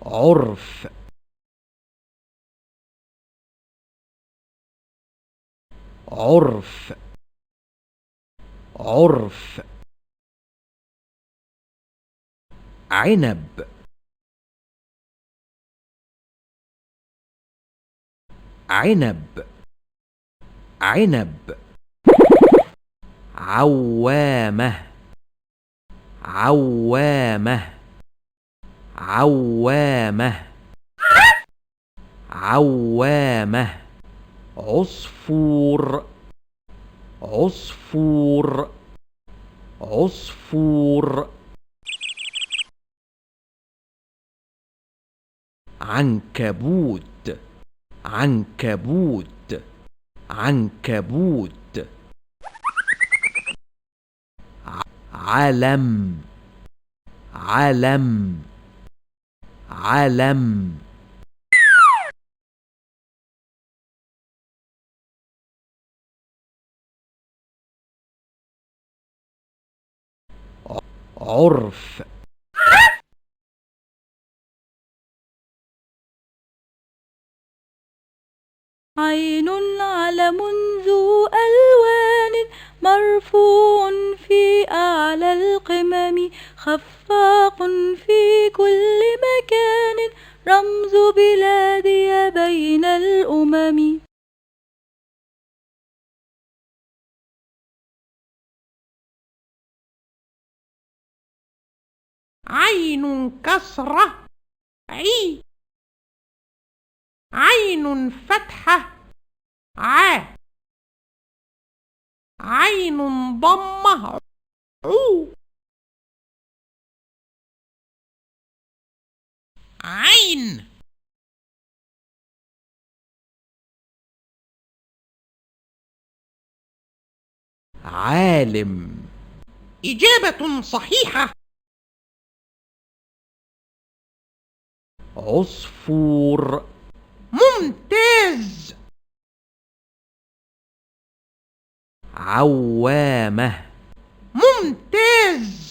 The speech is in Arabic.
عرف عرف عرف عنب عنب عنب عوامة عوامة عوامة عوامة عصفور عصفور عصفور عنكبوت عنكبوت عنكبوت علم علم علم عرف عين علم ذو ألوان مرفوع في أعلى القمم خفاق في كل مكان رمز بلادي بين الأمم. عين كسرة عي عين فتحة ع عين ضمة عو عين عالم إجابة صحيحة. عصفور ممتاز. عوامة ممتاز.